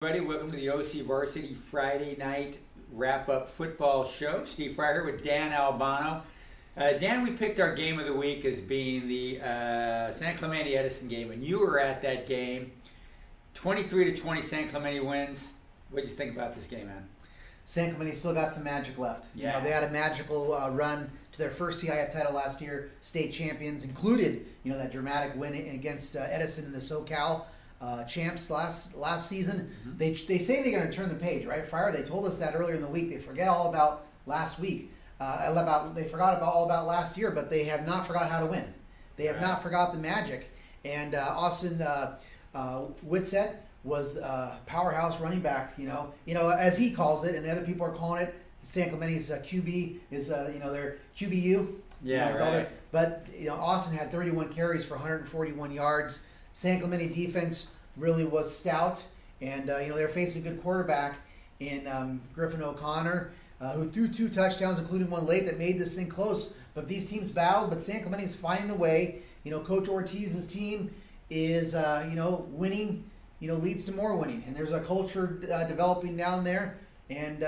Everybody, welcome to the OCVarsity Friday night wrap-up football show. Steve Fryer here with Dan Albano. Dan, we picked our game of the week as being the San Clemente Edison game, and you were at that game. 23-20 San Clemente wins. What did you think about this game, man? San Clemente still got some magic left. Yeah. You know, they had a magical run to their first CIF title last year. State champions included, that dramatic win against Edison in the SoCal champs last season. Mm-hmm. They say they're going to turn the page, right? Fryer, they told us that earlier in the week. They forget all about last week. They forgot all about last year, but they have not forgot how to win. They have not forgot the magic. And Austin Whitsett was powerhouse running back. As he calls it, and the other people are calling it. San Clemente's QB is their QBU. Yeah, right. But Austin had 31 carries for 141 yards. San Clemente defense really was stout, and they're facing a good quarterback in Griffin O'Connor, who threw 2 touchdowns, including one late that made this thing close. But these teams battled, but San Clemente is finding a way. Coach Ortiz's team is winning. Leads to more winning, and there's a culture developing down there. And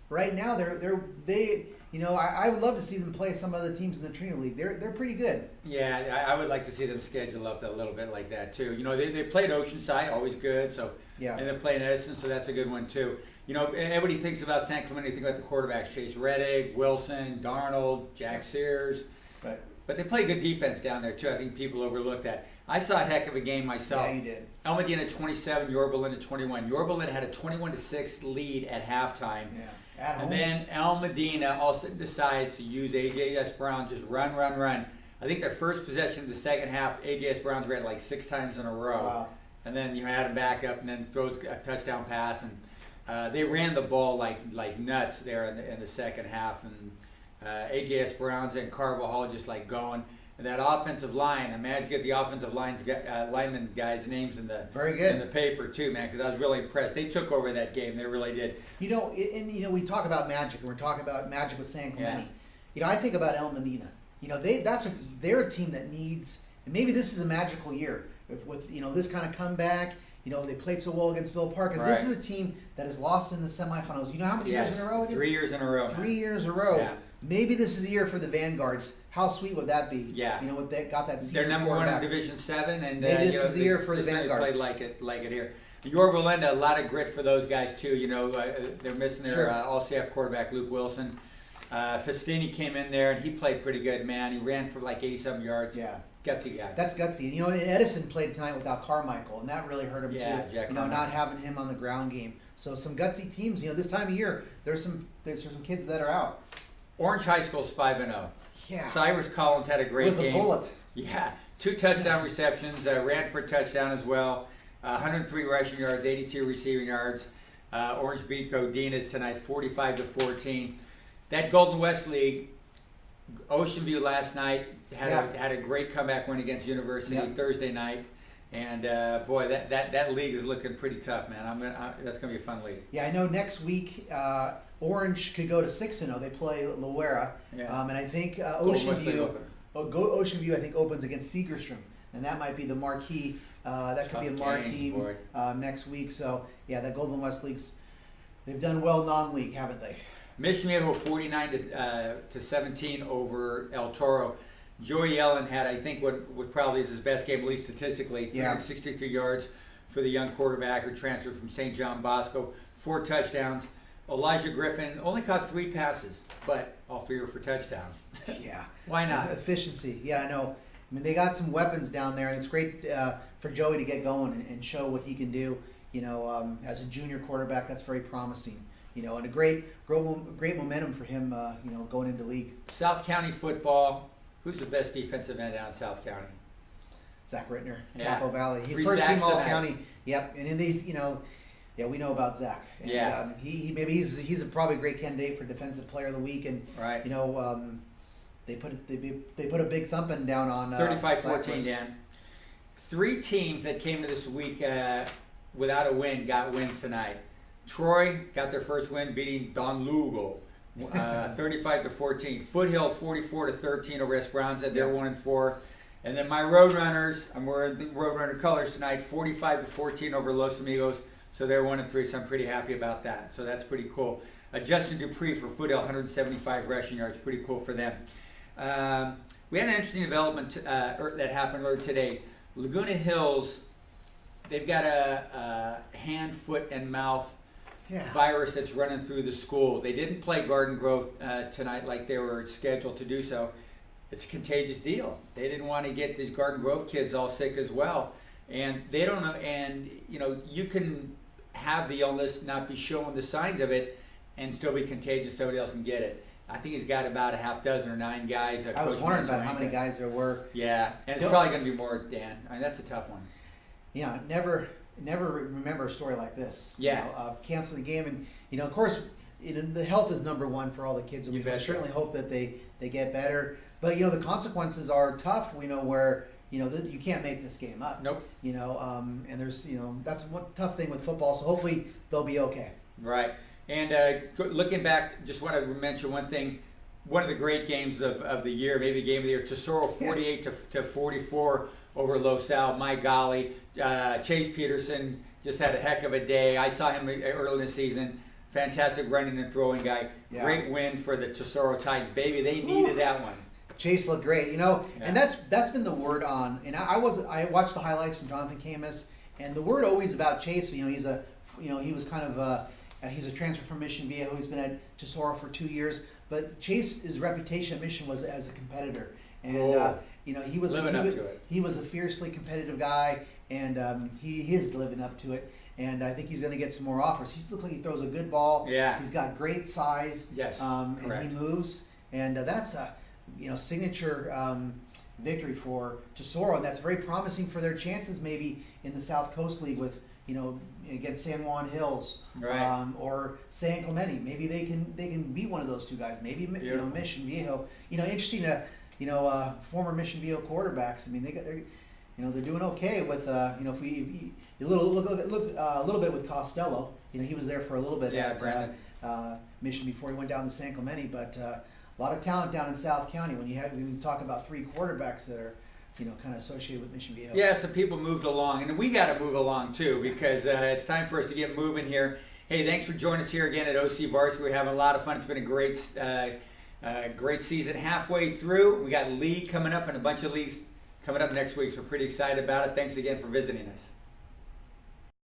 right now I would love to see them play some other teams in the Trina League. They're pretty good. Yeah, I would like to see them schedule up a little bit like that too. They played Oceanside, always good. So yeah, and they're playing Edison, so that's a good one too. Everybody thinks about San Clemente. Think about the quarterbacks: Chase Reddick, Wilson, Darnold, Jack Sears. Right. But they play good defense down there too. I think people overlook that. I saw a heck of a game myself. Yeah, you did. El Medina 27, Yorba Linda 21. Yorba Linda had a 21-6 lead at halftime. Yeah. At home. And then El Medina also decides to use AJS Brown, just run. I think their first possession of the second half, AJS Brown's ran like 6 times in a row. Wow. And then you had him back up and then throws a touchdown pass. And they ran the ball like nuts there in the second half. And AJS Brown's and Carvajal just like going. And that offensive line, I managed to get the offensive lineman guys' names in the paper too, man, because I was really impressed. They took over that game. They really did. We talk about magic, and we're talking about magic with San Clemente. Yeah. I think about El Medina. They're a team that needs, and maybe this is a magical year with this kind of comeback. They played so well against Ville Park, because this is a team that has lost in the semifinals. You know how many years in a row it is? 3 years in a row. 3 years in a row. Yeah. Maybe this is a year for the Vanguards. How sweet would that be? Yeah. What they got that. They're number one in Division 7, and maybe this is the year for the Vanguards. Played like it here. Yorba Linda, a lot of grit for those guys too. They're missing their All-CF quarterback Luke Wilson. Festini came in there and he played pretty good, man. He ran for like 87 yards. Yeah. Gutsy guy. That's gutsy. And Edison played tonight without Carmichael, and that really hurt him too. Jack not having him on the ground game. So some gutsy teams. This time of year, there's some kids that are out. Orange High School's 5-0. Yeah. Cyrus Collins had a great game. With a bullet. Yeah. 2 touchdown receptions. Ran for a touchdown as well. 103 rushing yards, 82 receiving yards. Orange beat Godinez tonight, 45-14. That Golden West League, Ocean View last night had a great comeback win against University Thursday night. And boy, that league is looking pretty tough, man. That's gonna be a fun league. Yeah, I know next week Orange could go to 6-0. They play Loera, and I think Ocean View I think opens against Segerstrom, and that might be the marquee. That could be a marquee next week. So yeah, the Golden West Leagues, they've done well non-league, haven't they? Mission Viejo 49-17 over El Toro. Joey Yellen had, I think, what probably is his best game, at least statistically, 363 yards for the young quarterback who transferred from St. John Bosco, 4 touchdowns. Elijah Griffin only caught 3 passes, but all 3 were for touchdowns. Yeah. Why not? Efficiency. Yeah, I know. I mean, they got some weapons down there, and it's great for Joey to get going and show what he can do. As a junior quarterback, that's very promising. And a great momentum for him. Going into league. South County football. Who's the best defensive end down in South County? Zach Rittner, Capo Valley. He's 3 first sacks team All tonight. County. Yep. And in these, we know about Zach. And, he's probably a great candidate for Defensive Player of the Week. And they put a big thumping down on 35-14, Dan. 3 teams that came to this week without a win got wins tonight. Troy got their first win, beating Don Lugo 35-14. Foothill 44-13 over Esperanza. They're 1-4. And then my Roadrunners, I'm wearing the Roadrunner colors tonight, 45-14 over Los Amigos. So they're 1-3, so I'm pretty happy about that. So that's pretty cool. Justin Dupree for Foothill, 175 rushing yards, pretty cool for them. We had an interesting development that happened earlier today. Laguna Hills, they've got a hand, foot, and mouth virus that's running through the school. They didn't play Garden Grove tonight like they were scheduled to do so. It's a contagious deal. They didn't want to get these Garden Grove kids all sick as well. And they don't know, and you know, you can have the illness, not be showing the signs of it, and still be contagious, somebody else can get it. I think he's got about a half dozen or 9 guys. I was wondering about how many guys there were. Yeah, and it's probably going to be more, Dan. I mean, that's a tough one. Yeah, never remember a story like this. Yeah. You know, canceling the game, and you know, of course, the health is number one for all the kids, and we certainly hope that they get better. But you know, the consequences are tough. We know where you can't make this game up. Nope. You know, and there's that's one tough thing with football. So hopefully they'll be okay. Right. And looking back, just want to mention one thing. One of the great games of the year, maybe the game of the year, Tesoro 48 to 44 over Los Al. My golly, Chase Peterson just had a heck of a day. I saw him early in the season. Fantastic running and throwing guy. Yeah. Great win for the Tesoro Titans. Baby, they needed that one. Chase looked great, and that's been the word on. And I watched the highlights from Jonathan Camus, and the word always about Chase. He was kind of he's a transfer from Mission Viejo. He's been at Tesoro for 2 years, but Chase's reputation at Mission was as a competitor, and he was a fiercely competitive guy, and he is living up to it. And I think he's going to get some more offers. He looks like he throws a good ball. Yeah, he's got great size. Yes, and he moves, and that's a signature victory for Tesoro, and that's very promising for their chances maybe in the South Coast League with against San Juan Hills, or San Clemente. Maybe they can beat one of those two guys. Maybe Mission Viejo. Interesting to former Mission Viejo quarterbacks. I mean they're doing okay with if we look a little bit with Costello. He was there for a little bit at Mission before he went down to San Clemente, but. A lot of talent down in South County when you talk about 3 quarterbacks that are, kind of associated with Mission Viejo. Yeah, some people moved along, and we got to move along too because it's time for us to get moving here. Hey, thanks for joining us here again at OCVarsity. We're having a lot of fun. It's been a great season halfway through. We got league coming up and a bunch of leagues coming up next week, so we're pretty excited about it. Thanks again for visiting us.